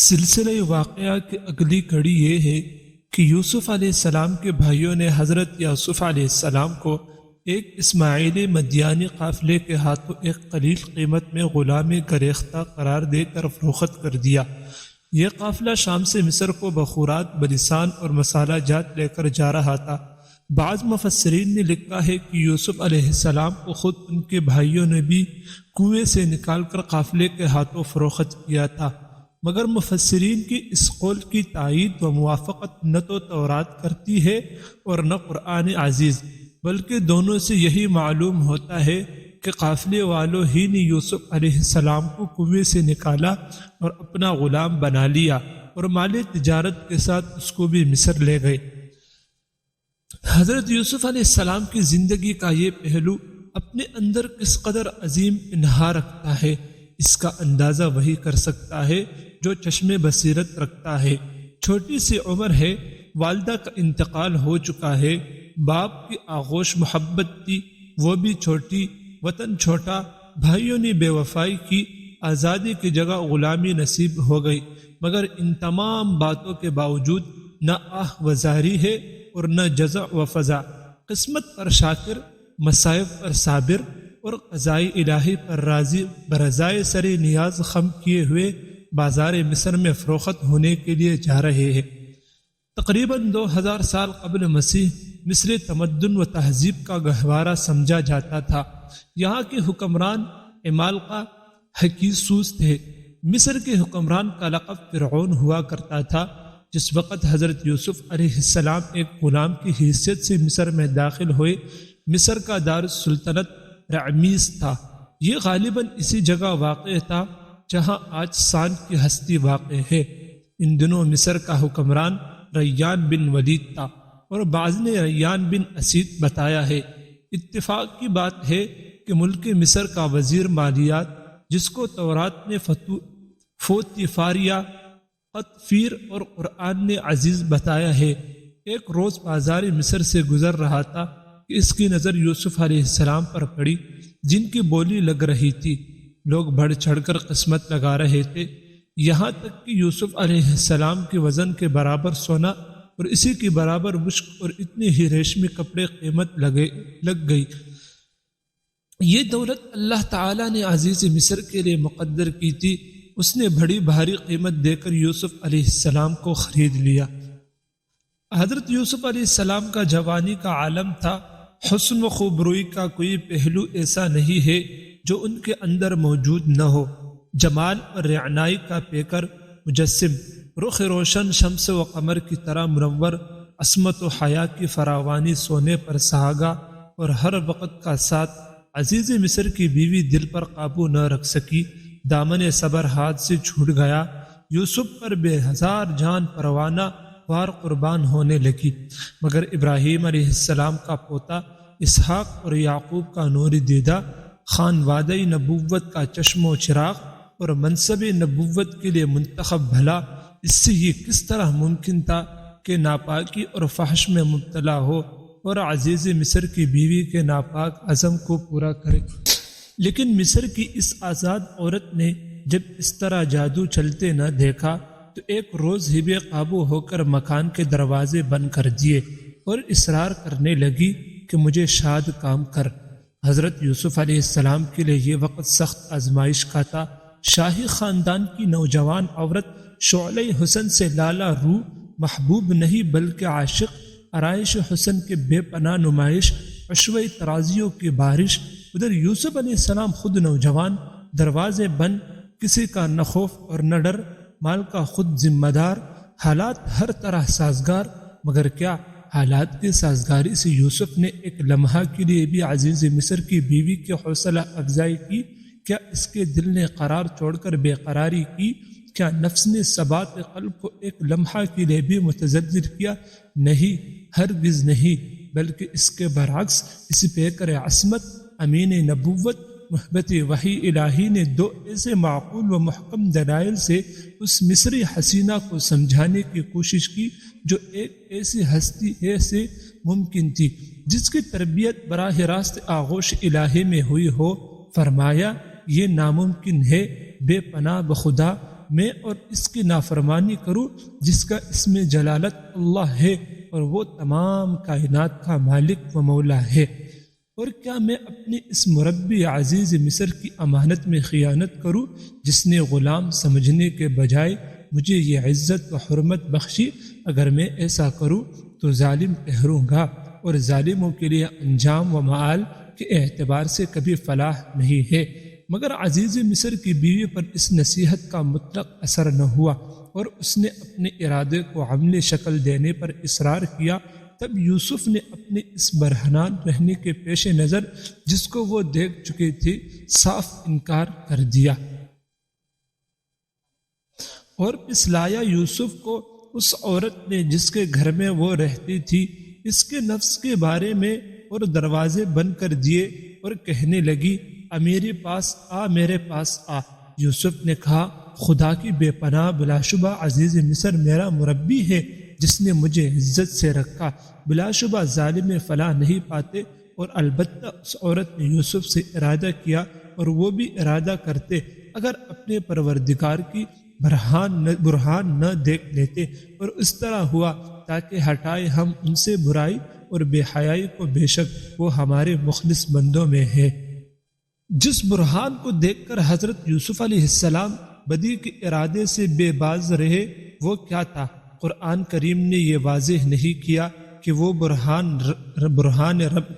سلسلہ واقعہ کی اگلی کڑی یہ ہے کہ یوسف علیہ السلام کے بھائیوں نے حضرت یوسف علیہ السلام کو ایک اسماعیلی مدیانی قافلے کے ہاتھوں ایک قلیل قیمت میں غلام گریختہ قرار دے کر فروخت کر دیا۔ یہ قافلہ شام سے مصر کو بخورات، بلسان اور مسالہ جات لے کر جا رہا تھا۔ بعض مفسرین نے لکھا ہے کہ یوسف علیہ السلام کو خود ان کے بھائیوں نے بھی کنویں سے نکال کر قافلے کے ہاتھوں فروخت کیا تھا، مگر مفسرین کی اس قول کی تائید و موافقت نہ تو تورات کرتی ہے اور نہ قرآن عزیز، بلکہ دونوں سے یہی معلوم ہوتا ہے کہ قافلے والوں ہی نے یوسف علیہ السلام کو کنویں سے نکالا اور اپنا غلام بنا لیا اور مال تجارت کے ساتھ اس کو بھی مصر لے گئے۔ حضرت یوسف علیہ السلام کی زندگی کا یہ پہلو اپنے اندر کس قدر عظیم انہا رکھتا ہے، اس کا اندازہ وہی کر سکتا ہے جو چشم بصیرت رکھتا ہے۔ چھوٹی سی عمر ہے، والدہ کا انتقال ہو چکا ہے، باپ کی آغوش محبت تھی وہ بھی چھوٹی، وطن چھوٹا، بھائیوں نے بے وفائی کی، آزادی کی جگہ غلامی نصیب ہو گئی، مگر ان تمام باتوں کے باوجود نہ آہ و زاری ہے اور نہ جزع و فزع۔ قسمت پر شاکر، مصائب پر صابر اور قضاء الہی پر راضی، برضائے سر نیاز خم کیے ہوئے بازار مصر میں فروخت ہونے کے لیے جا رہے ہیں۔ تقریباً 2000 سال قبل مسیح مصر تمدن و تہذیب کا گہوارہ سمجھا جاتا تھا۔ یہاں کے حکمران عمالقہ حکیسوس تھے۔ مصر کے حکمران کا لقب فرعون ہوا کرتا تھا۔ جس وقت حضرت یوسف علیہ السلام ایک غلام کی حیثیت سے مصر میں داخل ہوئے، مصر کا دار السلطنت رعمیس تھا۔ یہ غالباً اسی جگہ واقع تھا جہاں آج سان کی ہستی واقع ہے۔ ان دنوں مصر کا حکمران ریان بن ولید تھا اور بعض نے ریان بن اسید بتایا ہے۔ اتفاق کی بات ہے کہ ملک مصر کا وزیر مالیات، جس کو تورات نے فوتیفاریہ، قطفیر اور قرآن نے عزیز بتایا ہے، ایک روز بازار مصر سے گزر رہا تھا کہ اس کی نظر یوسف علیہ السلام پر پڑی، جن کی بولی لگ رہی تھی۔ لوگ بڑھ چڑھ کر قسمت لگا رہے تھے، یہاں تک کہ یوسف علیہ السلام کے وزن کے برابر سونا اور اسی کے برابر مشک اور اتنے ہی ریشمی کپڑے قیمت لگ گئی۔ یہ دولت اللہ تعالیٰ نے عزیز مصر کے لیے مقدر کی تھی۔ اس نے بڑی بھاری قیمت دے کر یوسف علیہ السلام کو خرید لیا۔ حضرت یوسف علیہ السلام کا جوانی کا عالم تھا۔ حسن و خوبروئی کا کوئی پہلو ایسا نہیں ہے جو ان کے اندر موجود نہ ہو۔ جمال اور رعنائی کا پیکر، مجسم، رخ روشن شمس و قمر کی طرح منور، عصمت و حیا کی فراوانی سونے پر سہاگا اور ہر وقت کا ساتھ۔ عزیز مصر کی بیوی دل پر قابو نہ رکھ سکی، دامن صبر ہاتھ سے چھوٹ گیا۔ یوسف پر بے ہزار جان پروانہ وار قربان ہونے لگی، مگر ابراہیم علیہ السلام کا پوتا، اسحاق اور یعقوب کا نوری دیدہ، خانوادہ نبوت کا چشم و چراغ اور منصب نبوت کے لیے منتخب بھلا، اس سے یہ کس طرح ممکن تھا کہ ناپاکی اور فحش میں مبتلا ہو اور عزیز مصر کی بیوی کے ناپاک عزم کو پورا کرے؟ لیکن مصر کی اس آزاد عورت نے جب اس طرح جادو چلتے نہ دیکھا تو ایک روز ہی بے قابو ہو کر مکان کے دروازے بند کر دیے اور اصرار کرنے لگی کہ مجھے شاد کام کر۔ حضرت یوسف علیہ السلام کے لیے یہ وقت سخت آزمائش کا تھا۔ شاہی خاندان کی نوجوان عورت شعلہ حسن سے لالا روح، محبوب نہیں بلکہ عاشق، آرائش حسن کے بے پناہ نمائش، عشوہ ترازیوں کی بارش۔ ادھر یوسف علیہ السلام خود نوجوان، دروازے بند، کسی کا نہ خوف اور نہ ڈر، مال کا خود ذمہ دار، حالات ہر طرح سازگار۔ مگر کیا حالات کی سازگاری سے یوسف نے ایک لمحہ کے لیے بھی عزیز مصر کی بیوی کی حوصلہ افزائی کی؟ کیا اس کے دل نے قرار چھوڑ کر بے قراری کی؟ کیا نفس نے ثبات قلب کو ایک لمحہ کے لیے بھی متزلزل کیا؟ نہیں، ہرگز نہیں، بلکہ اس کے برعکس اس پیکر عصمت، امین نبوت، محبت وحی الہی نے دو ایسے معقول و محکم دلائل سے اس مصری حسینہ کو سمجھانے کی کوشش کی جو ایک ایسی ہستی سے ممکن تھی جس کی تربیت براہ راست آغوش الہی میں ہوئی ہو۔ فرمایا، یہ ناممکن ہے، بے پناہ بخدا میں اور اس کی نافرمانی کروں جس کا اسم جلالت اللہ ہے اور وہ تمام کائنات کا مالک و مولا ہے؟ اور کیا میں اپنے اس مربی عزیز مصر کی امانت میں خیانت کروں جس نے غلام سمجھنے کے بجائے مجھے یہ عزت و حرمت بخشی؟ اگر میں ایسا کروں تو ظالم ٹھہروں گا اور ظالموں کے لیے انجام و معال کے اعتبار سے کبھی فلاح نہیں ہے۔ مگر عزیز مصر کی بیوی پر اس نصیحت کا مطلق اثر نہ ہوا اور اس نے اپنے ارادے کو عملی شکل دینے پر اصرار کیا۔ تب یوسف نے اپنے اس برہنان رہنے کے پیش نظر جس کو وہ دیکھ چکے تھے صاف انکار کر دیا اور پسلایا یوسف کو اس عورت نے جس کے گھر میں وہ رہتی تھی، اس کے نفس کے بارے میں، اور دروازے بند کر دیے اور کہنے لگی میرے پاس آ، میرے پاس آ۔ یوسف نے کہا خدا کی بے پناہ بلا شبہ عزیز مصر میرا مربی ہے جس نے مجھے عزت سے رکھا، بلا شبہ ظالم فلاح نہیں پاتے۔ اور البتہ اس عورت نے یوسف سے ارادہ کیا اور وہ بھی ارادہ کرتے اگر اپنے پروردگار کی برہان نہ دیکھ لیتے، اور اس طرح ہوا تاکہ ہٹائے ہم ان سے برائی اور بے حیائی کو، بے شک وہ ہمارے مخلص بندوں میں ہے۔ جس برہان کو دیکھ کر حضرت یوسف علیہ السلام بدی کے ارادے سے بے باز رہے وہ کیا تھا؟ قرآن کریم نے یہ واضح نہیں کیا کہ وہ برہان رب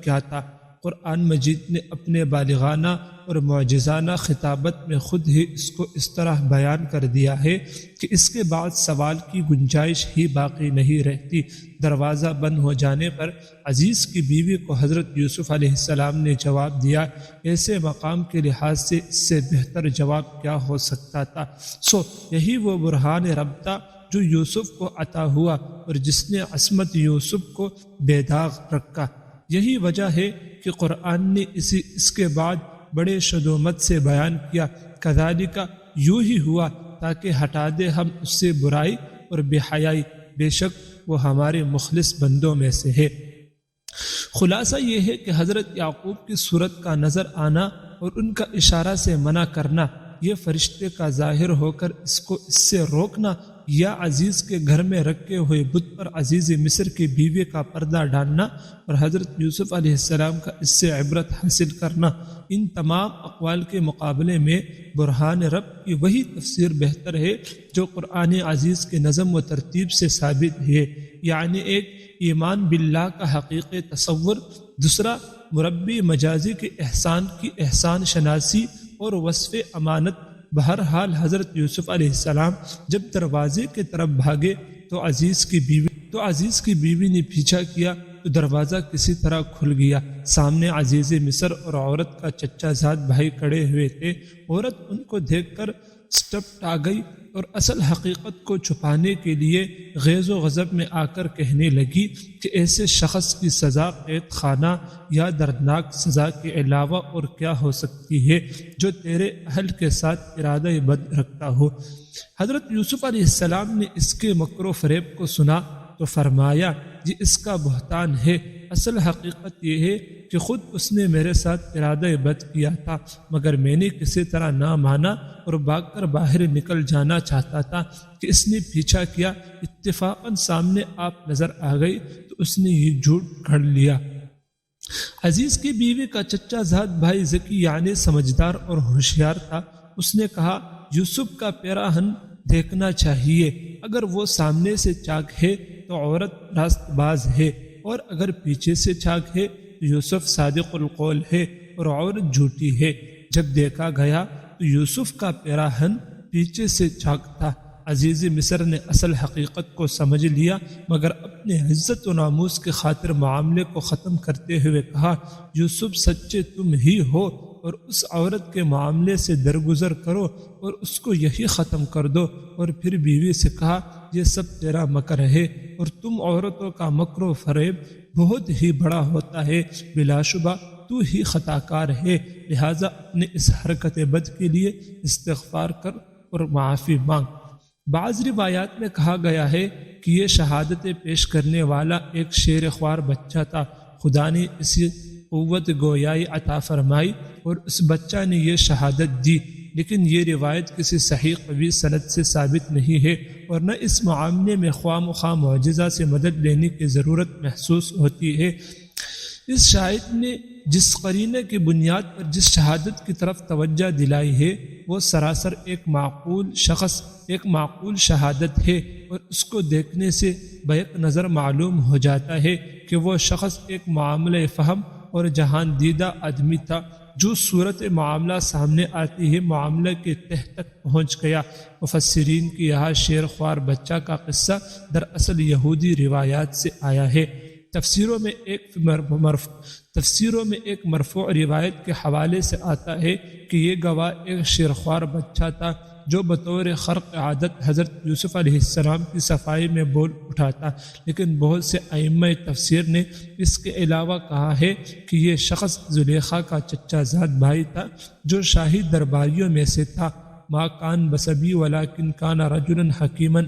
کیا تھا۔ قرآن مجید نے اپنے بالغانہ اور معجزانہ خطابت میں خود ہی اس کو اس طرح بیان کر دیا ہے کہ اس کے بعد سوال کی گنجائش ہی باقی نہیں رہتی۔ دروازہ بند ہو جانے پر عزیز کی بیوی کو حضرت یوسف علیہ السلام نے جواب دیا۔ ایسے مقام کے لحاظ سے اس سے بہتر جواب کیا ہو سکتا تھا؟ یہی وہ برہان رب تھا جو یوسف کو عطا ہوا اور جس نے عصمت یوسف کو بے داغ رکھا۔ یہی وجہ ہے کہ قرآن نے اس کے بعد بڑے شدومت سے بیان کیا، کذالک یوں ہی ہوا تاکہ ہٹا دے ہم اس سے برائی اور بے حیائی، بے شک وہ ہمارے مخلص بندوں میں سے ہے۔ خلاصہ یہ ہے کہ حضرت یعقوب کی صورت کا نظر آنا اور ان کا اشارہ سے منع کرنا، یہ فرشتے کا ظاہر ہو کر اس کو اس سے روکنا، یا عزیز کے گھر میں رکھے ہوئے بت پر عزیز مصر کی بیوی کا پردہ ڈالنا اور حضرت یوسف علیہ السلام کا اس سے عبرت حاصل کرنا، ان تمام اقوال کے مقابلے میں برہان رب کی وہی تفسیر بہتر ہے جو قرآن عزیز کے نظم و ترتیب سے ثابت ہے، یعنی ایک ایمان باللہ کا حقیقی تصور، دوسرا مربی مجازی کے احسان کی احسان شناسی اور وصف امانت۔ بہرحال حضرت یوسف علیہ السلام جب دروازے کی طرف بھاگے تو عزیز کی بیوی نے پیچھا کیا تو دروازہ کسی طرح کھل گیا۔ سامنے عزیز مصر اور عورت کا چچا زاد بھائی کھڑے ہوئے تھے۔ عورت ان کو دیکھ کر سٹپ آ گئی اور اصل حقیقت کو چھپانے کے لیے غیظ و غضب میں آ کر کہنے لگی کہ ایسے شخص کی سزا قید خانہ یا دردناک سزا کے علاوہ اور کیا ہو سکتی ہے جو تیرے اہل کے ساتھ ارادہ بد رکھتا ہو۔ حضرت یوسف علیہ السلام نے اس کے مکر و فریب کو سنا تو فرمایا یہ اس کا بہتان ہے، اصل حقیقت یہ ہے کہ خود اس نے میرے ساتھ ارادہ بد کیا تھا، مگر میں نے کسی طرح نہ مانا اور بھاگ کر باہر نکل جانا چاہتا تھا کہ اس نے پیچھا کیا، اتفاقاً سامنے آپ نظر آ گئی تو اس نے یہ جھوٹ گھڑ لیا۔ عزیز کی بیوی کا چچا زاد بھائی ذکی یعنی سمجھدار اور ہوشیار تھا۔ اس نے کہا یوسف کا پیراہن دیکھنا چاہیے، اگر وہ سامنے سے چاک ہے تو عورت راست باز ہے، اور اگر پیچھے سے چاک ہے تو یوسف صادق القول ہے اور عورت جھوٹی ہے۔ جب دیکھا گیا تو یوسف کا پیراہن پیچھے سے چاک تھا۔ عزیز مصر نے اصل حقیقت کو سمجھ لیا، مگر اپنے عزت و ناموس کے خاطر معاملے کو ختم کرتے ہوئے کہا یوسف سچے تم ہی ہو، اور اس عورت کے معاملے سے درگزر کرو اور اس کو یہی ختم کر دو۔ اور پھر بیوی سے کہا یہ سب تیرا مکر ہے، اور تم عورتوں کا مکر و فریب بہت ہی بڑا ہوتا ہے، بلا شبہ تو ہی خطا کار ہے، لہٰذا اپنے اس حرکت بد کے لیے استغفار کر اور معافی مانگ۔ بعض روایات میں کہا گیا ہے کہ یہ شہادتیں پیش کرنے والا ایک شیر خوار بچہ تھا۔ خدا نے اسی قوت گویائی عطا فرمائی اور اس بچہ نے یہ شہادت دی۔ لیکن یہ روایت کسی صحیح قوی سند سے ثابت نہیں ہے، اور نہ اس معاملے میں خواہ مخواہ معجزہ سے مدد لینے کی ضرورت محسوس ہوتی ہے۔ اس شاہد نے جس قرینہ کی بنیاد پر جس شہادت کی طرف توجہ دلائی ہے وہ سراسر ایک معقول شہادت ہے، اور اس کو دیکھنے سے بیک نظر معلوم ہو جاتا ہے کہ وہ شخص ایک معاملہ فہم اور جہان دیدہ آدمی تھا۔ جو صورت معاملہ سامنے آتی ہے معاملہ کے تہ تک پہنچ گیا۔ مفسرین کی یہاں شیر خوار بچہ کا قصہ دراصل یہودی روایات سے آیا ہے۔ تفسیروں میں ایک مرفوع روایت کے حوالے سے آتا ہے کہ یہ گواہ ایک شیرخوار بچہ تھا جو بطور خرق عادت حضرت یوسف علیہ السلام کی صفائی میں بول اٹھا تھا، لیکن بہت سے ائمہ تفسیر نے اس کے علاوہ کہا ہے کہ یہ شخص زلیخا کا چچا زاد بھائی تھا جو شاہی درباریوں میں سے تھا۔ ما کان بسبی ولکن کان رجلا حکیما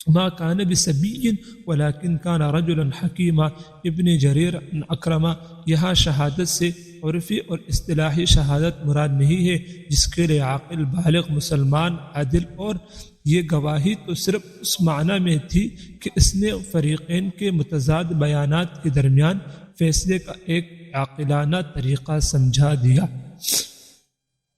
ما کان بسبی ولکن کان رجلا حکیما۔ ابن جریر اکرمہ یہاں شہادت سے عرفی اور اصطلاحی شہادت مراد نہیں ہے جس کے لیے عاقل بالغ مسلمان عادل، اور یہ گواہی تو صرف اس معنی میں تھی کہ اس نے فریقین کے متضاد بیانات کے درمیان فیصلے کا ایک عاقلانہ طریقہ سمجھا دیا۔